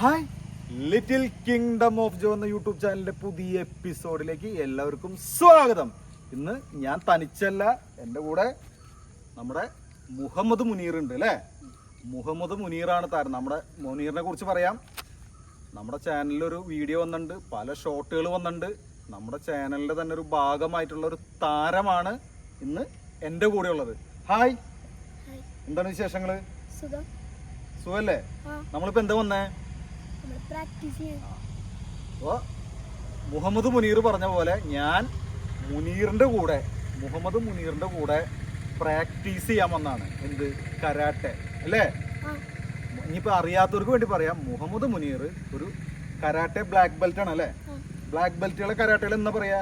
Hi little kingdom of ജോ എന്ന YouTube ചാനലിന്റെ പുതിയ എപ്പിസോഡിലേക്ക് എല്ലാവർക്കും സ്വാഗതം. ഇന്ന് ഞാൻ തനിച്ചല്ല, എൻ്റെ കൂടെ നമ്മുടെ മുഹമ്മദ് മുനീർ ഉണ്ട് അല്ലേ? മുഹമ്മദ് മുനീറാണ് താരം. നമ്മുടെ മുനീറിനെ കുറിച്ച് പറയാം. നമ്മുടെ ചാനലിലൊരു വീഡിയോ വന്നിട്ടുണ്ട്, പല ഷോട്ടുകൾ വന്നിട്ടുണ്ട്. നമ്മുടെ ചാനലിൻ്റെ തന്നെ ഒരു ഭാഗമായിട്ടുള്ള ഒരു താരമാണ് ഇന്ന് എൻ്റെ കൂടെ ഉള്ളത്. ഹായ്, എന്താണ് വിശേഷങ്ങള്? സുഖല്ലേ? നമ്മളിപ്പോ എന്താ വന്നേ? മുഹമ്മദ് മുനീർ പറഞ്ഞ പോലെ ഞാൻ മുഹമ്മദ് മുനീറിന്റെ കൂടെ പ്രാക്ടീസ് ചെയ്യാൻ വന്നാണ്. എന്ത്? കരാട്ടെ അല്ലേ? ഇനിയിപ്പോ അറിയാത്തവർക്ക് വേണ്ടി പറയാം, മുഹമ്മദ് മുനീർ ഒരു കരാട്ടെ ബ്ലാക്ക് ബെൽറ്റ് ആണ് അല്ലേ? ബ്ലാക്ക് ബെൽറ്റുകളെ കരാട്ടയിൽ എന്താ പറയാ?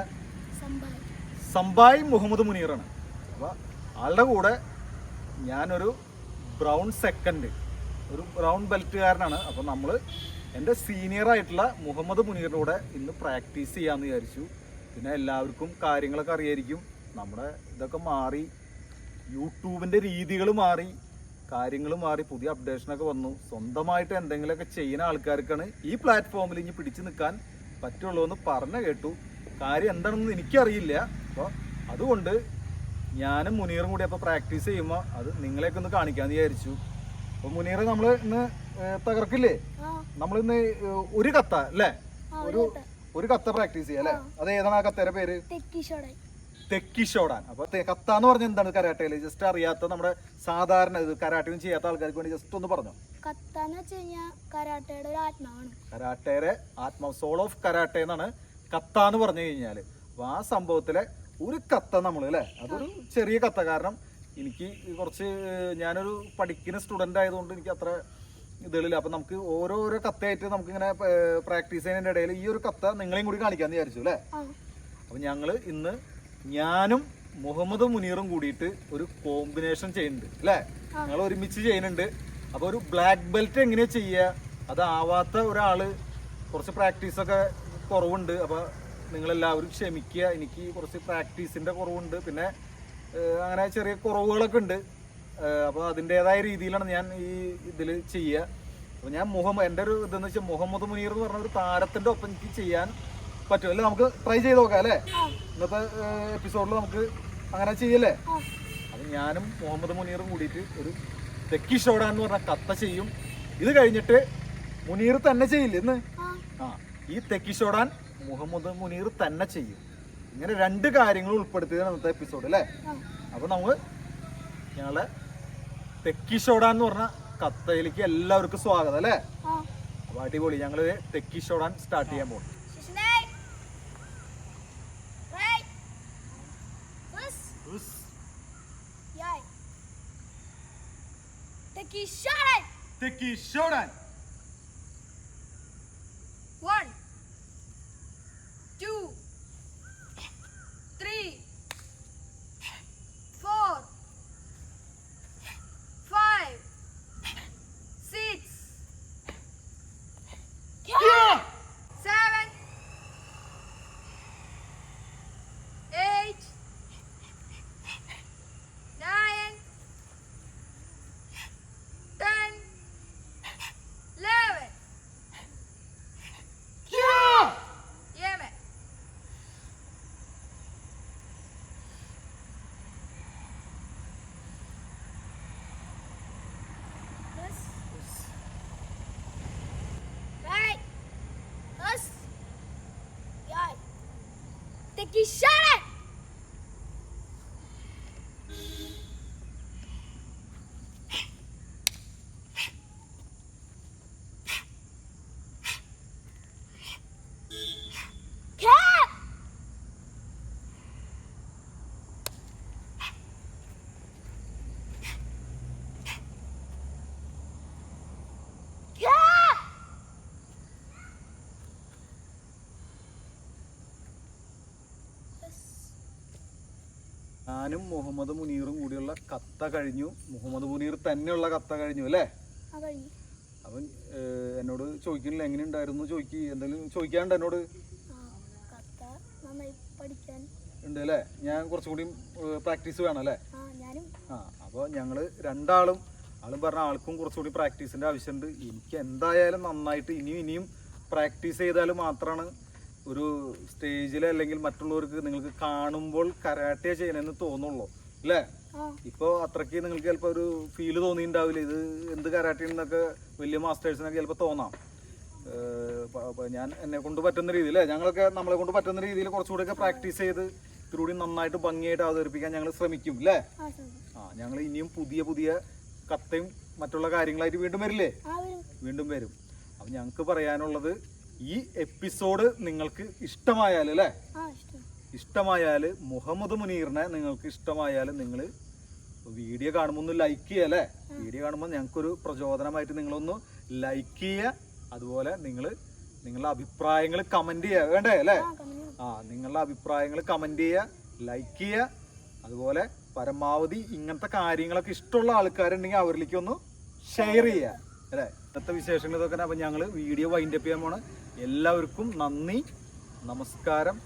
സംബായ് മുഹമ്മദ് മുനീറാണ്. അപ്പൊ ആളുടെ കൂടെ ഞാനൊരു ബ്രൗൺ സെക്കൻഡ്, ഒരു ബ്രൗൺ ബെൽറ്റുകാരനാണ്. അപ്പോൾ നമ്മൾ എൻ്റെ സീനിയറായിട്ടുള്ള മുഹമ്മദ് മുനീറിൻ്റെ കൂടെ ഇന്ന് പ്രാക്ടീസ് ചെയ്യാമെന്ന് വിചാരിച്ചു. പിന്നെ എല്ലാവർക്കും കാര്യങ്ങളൊക്കെ അറിയായിരിക്കും. നമ്മുടെ ഇതൊക്കെ മാറി, യൂട്യൂബിൻ്റെ രീതികൾ മാറി, കാര്യങ്ങൾ മാറി, പുതിയ അപ്ഡേഷനൊക്കെ വന്നു. സ്വന്തമായിട്ട് എന്തെങ്കിലുമൊക്കെ ചെയ്യുന്ന ആൾക്കാർക്കാണ് ഈ പ്ലാറ്റ്ഫോമിൽ ഇനി പിടിച്ചു നിൽക്കാൻ പറ്റുള്ളൂ എന്ന് പറഞ്ഞു കേട്ടു. കാര്യം എന്താണെന്ന് എനിക്കറിയില്ല. അപ്പോൾ അതുകൊണ്ട് ഞാനും മുനീറും കൂടി അപ്പോൾ പ്രാക്ടീസ് ചെയ്യുമ്പോൾ അത് നിങ്ങളെയൊക്കെ ഒന്ന് കാണിക്കാമെന്ന് വിചാരിച്ചു. അപ്പോൾ മുനീറെ നമ്മൾ ഇന്ന് തകർക്കില്ലേ? നമ്മളിന്ന് ഒരു കത്ത അല്ലേ? ഒരു കത്ത പ്രാക്ടീസ് ചെയ്യാം അല്ലേ? അത് ഏതാണ് ആ കത്തേരെ പേര്? തെക്കിഷോടാൻ. അപ്പൊ കത്ത എന്ന് പറഞ്ഞാൽ എന്താണ് കരാട്ടയില്? ജസ്റ്റ് അറിയാത്ത നമ്മുടെ സാധാരണ ഇത് കരാട്ടയും ചെയ്യാത്ത ആൾക്കാർക്ക് വേണ്ടി ജസ്റ്റ് ഒന്ന് പറഞ്ഞോ. കരാട്ടയുടെ ആത്മാവാണ്. കരാട്ടയുടെ ആത്മാവ്, സോൾ ഓഫ് കരാട്ടെ എന്നാണ് കത്ത എന്ന് പറഞ്ഞു കഴിഞ്ഞാല്. അപ്പൊ ആ സംഭവത്തിലെ ഒരു കത്ത നമ്മൾ അല്ലേ? അതൊരു ചെറിയ കത്ത. കാരണം എനിക്ക് കുറച്ച്, ഞാനൊരു പഠിക്കുന്ന സ്റ്റുഡൻ്റ് ആയതുകൊണ്ട് എനിക്ക് അത്ര ഇതളില്ല. അപ്പം നമുക്ക് ഓരോരോ കത്തയായിട്ട് നമുക്കിങ്ങനെ പ്രാക്ടീസ് ചെയ്യുന്നതിൻ്റെ ഇടയിൽ ഈ ഒരു കത്ത നിങ്ങളെയും കൂടി കാണിക്കാമെന്ന് വിചാരിച്ചു അല്ലേ? അപ്പം ഞങ്ങൾ ഇന്ന് ഞാനും മുഹമ്മദ് മുനീറും കൂടിയിട്ട് ഒരു കോമ്പിനേഷൻ ചെയ്യുന്നുണ്ട് അല്ലേ? ഞങ്ങൾ ഒരുമിച്ച് ചെയ്യുന്നുണ്ട്. അപ്പോൾ ഒരു ബ്ലാക്ക് ബെൽറ്റ് എങ്ങനെയാ ചെയ്യുക, അതാവാത്ത ഒരാൾ, കുറച്ച് പ്രാക്ടീസൊക്കെ കുറവുണ്ട്. അപ്പോൾ നിങ്ങളെല്ലാവരും ക്ഷമിക്കുക, എനിക്ക് കുറച്ച് പ്രാക്ടീസിൻ്റെ കുറവുണ്ട്, പിന്നെ അങ്ങനെ ചെറിയ കുറവുകളൊക്കെ ഉണ്ട്. അപ്പോൾ അതിൻ്റെതായ രീതിയിലാണ് ഞാൻ ഈ ഇതിൽ ചെയ്യുക. അപ്പോൾ ഞാൻ എൻ്റെ ഒരു ഇതെന്ന് വെച്ചാൽ മുഹമ്മദ് മുനീർ എന്ന് പറഞ്ഞ ഒരു താരത്തിൻ്റെ ഒപ്പം എനിക്ക് ചെയ്യാൻ പറ്റും അല്ലേ? നമുക്ക് ട്രൈ ചെയ്ത് നോക്കാം അല്ലേ? ഇന്നത്തെ എപ്പിസോഡിൽ നമുക്ക് അങ്ങനെ ചെയ്യല്ലേ? അപ്പം ഞാനും മുഹമ്മദ് മുനീറും കൂടിയിട്ട് ഒരു തെക്കിഷോടാൻ എന്ന് പറഞ്ഞ കത്ത ചെയ്യും. ഇത് കഴിഞ്ഞിട്ട് മുനീർ തന്നെ ചെയ്യില്ല ഇന്ന്? ഈ തെക്കിഷോടാൻ മുഹമ്മദ് മുനീർ തന്നെ ചെയ്യും. ഇങ്ങനെ രണ്ട് കാര്യങ്ങൾ ഉൾപ്പെടുത്തിയതാണ് ഇന്നത്തെ എപ്പിസോഡ് അല്ലേ? അപ്പൊ നമുക്ക് ഞങ്ങളെ തെക്കിഷോടാൻ എന്ന് പറഞ്ഞ കത്തയിലേക്ക് എല്ലാവർക്കും സ്വാഗതം അല്ലേ? അപ്പൊ അടിപൊളി. ഞങ്ങള് തെക്കിഷോടാൻ സ്റ്റാർട്ട് ചെയ്യാൻ പോകും. തെക്കിഷോടാൻ 1 2 3 4 5 6 7 8 9 10 11 Yeah, man. Yes. Right. Yes. Yeah. Take a shot. ഞാനും മുഹമ്മദ് മുനീറും കൂടിയുള്ള കത്ത കഴിഞ്ഞു. മുഹമ്മദ് മുനീർ തന്നെയുള്ള കത്ത കഴിഞ്ഞു അല്ലേ? അവൻ എന്നോട് ചോദിക്കുന്നില്ല എങ്ങനെ ഉണ്ടായിരുന്നു, എന്തെങ്കിലും ചോദിക്കാണ്ട് എന്നോട് ഉണ്ട് അല്ലേ? ഞാൻ കുറച്ചും കൂടി പ്രാക്ടീസ് വേണം അല്ലേ? അപ്പോൾ ഞങ്ങൾ രണ്ടാളും ആളും പറഞ്ഞ ആൾക്കും കുറച്ചുകൂടി പ്രാക്ടീസിൻ്റെ ആവശ്യമുണ്ട്. എനിക്ക് എന്തായാലും നന്നായിട്ട് ഇനിയും പ്രാക്ടീസ് ചെയ്താൽ മാത്രമാണ് ഒരു സ്റ്റേജിൽ അല്ലെങ്കിൽ മറ്റുള്ളവർക്ക് നിങ്ങൾക്ക് കാണുമ്പോൾ കരാട്ടെ ചെയ്യണമെന്ന് തോന്നുള്ളൂ അല്ലേ? ഇപ്പോൾ അത്രയ്ക്ക് നിങ്ങൾക്ക് ചിലപ്പോൾ ഒരു ഫീല് തോന്നിയിട്ടുണ്ടാവില്ല, ഇത് എന്ത് കരാട്ടെ എന്നൊക്കെ വലിയ മാസ്റ്റേഴ്സിനൊക്കെ ചിലപ്പോൾ തോന്നാം. ഞാൻ എന്നെ കൊണ്ട് പറ്റുന്ന രീതിയിൽ ഞങ്ങളൊക്കെ നമ്മളെ കൊണ്ട് പറ്റുന്ന രീതിയിൽ കുറച്ചുകൂടെയൊക്കെ പ്രാക്ടീസ് ചെയ്ത് ഇത്തിരി നന്നായിട്ട് ഭംഗിയായിട്ട് അവതരിപ്പിക്കാൻ ഞങ്ങൾ ശ്രമിക്കും അല്ലേ? ഞങ്ങൾ ഇനിയും പുതിയ കത്തയും മറ്റുള്ള കാര്യങ്ങളായിട്ട് വീണ്ടും വരില്ലേ? വീണ്ടും വരും. അപ്പം ഞങ്ങൾക്ക് പറയാനുള്ളത്, ഈ എപ്പിസോഡ് നിങ്ങൾക്ക് ഇഷ്ടമായാൽ അല്ലേ, ഇഷ്ടമായാൽ മുഹമ്മദ് മുനീറിനെ നിങ്ങൾക്ക് ഇഷ്ടമായാൽ നിങ്ങൾ വീഡിയോ കാണുമ്പോൾ ഒന്ന് ലൈക്ക് ചെയ്യുക അല്ലേ? വീഡിയോ കാണുമ്പോൾ ഞങ്ങൾക്കൊരു പ്രചോദനമായിട്ട് നിങ്ങളൊന്ന് ലൈക്ക് ചെയ്യുക. അതുപോലെ നിങ്ങളുടെ അഭിപ്രായങ്ങൾ കമൻറ്റ് ചെയ്യുക വേണ്ടേ അല്ലേ? നിങ്ങളുടെ അഭിപ്രായങ്ങൾ കമൻറ്റ് ചെയ്യുക, ലൈക്ക് ചെയ്യുക. അതുപോലെ പരമാവധി ഇങ്ങനത്തെ കാര്യങ്ങളൊക്കെ ഇഷ്ടമുള്ള ആൾക്കാരുണ്ടെങ്കിൽ അവരിലേക്ക് ഒന്ന് ഷെയർ ചെയ്യുക അല്ലേ? ഇന്നത്തെ വിശേഷങ്ങൾ ഇതൊക്കെ. അപ്പം ഞങ്ങൾ വീഡിയോ വൈൻഡപ്പ് ചെയ്യാൻ പോണ്. എല്ലാവർക്കും നന്ദി, നമസ്കാരം.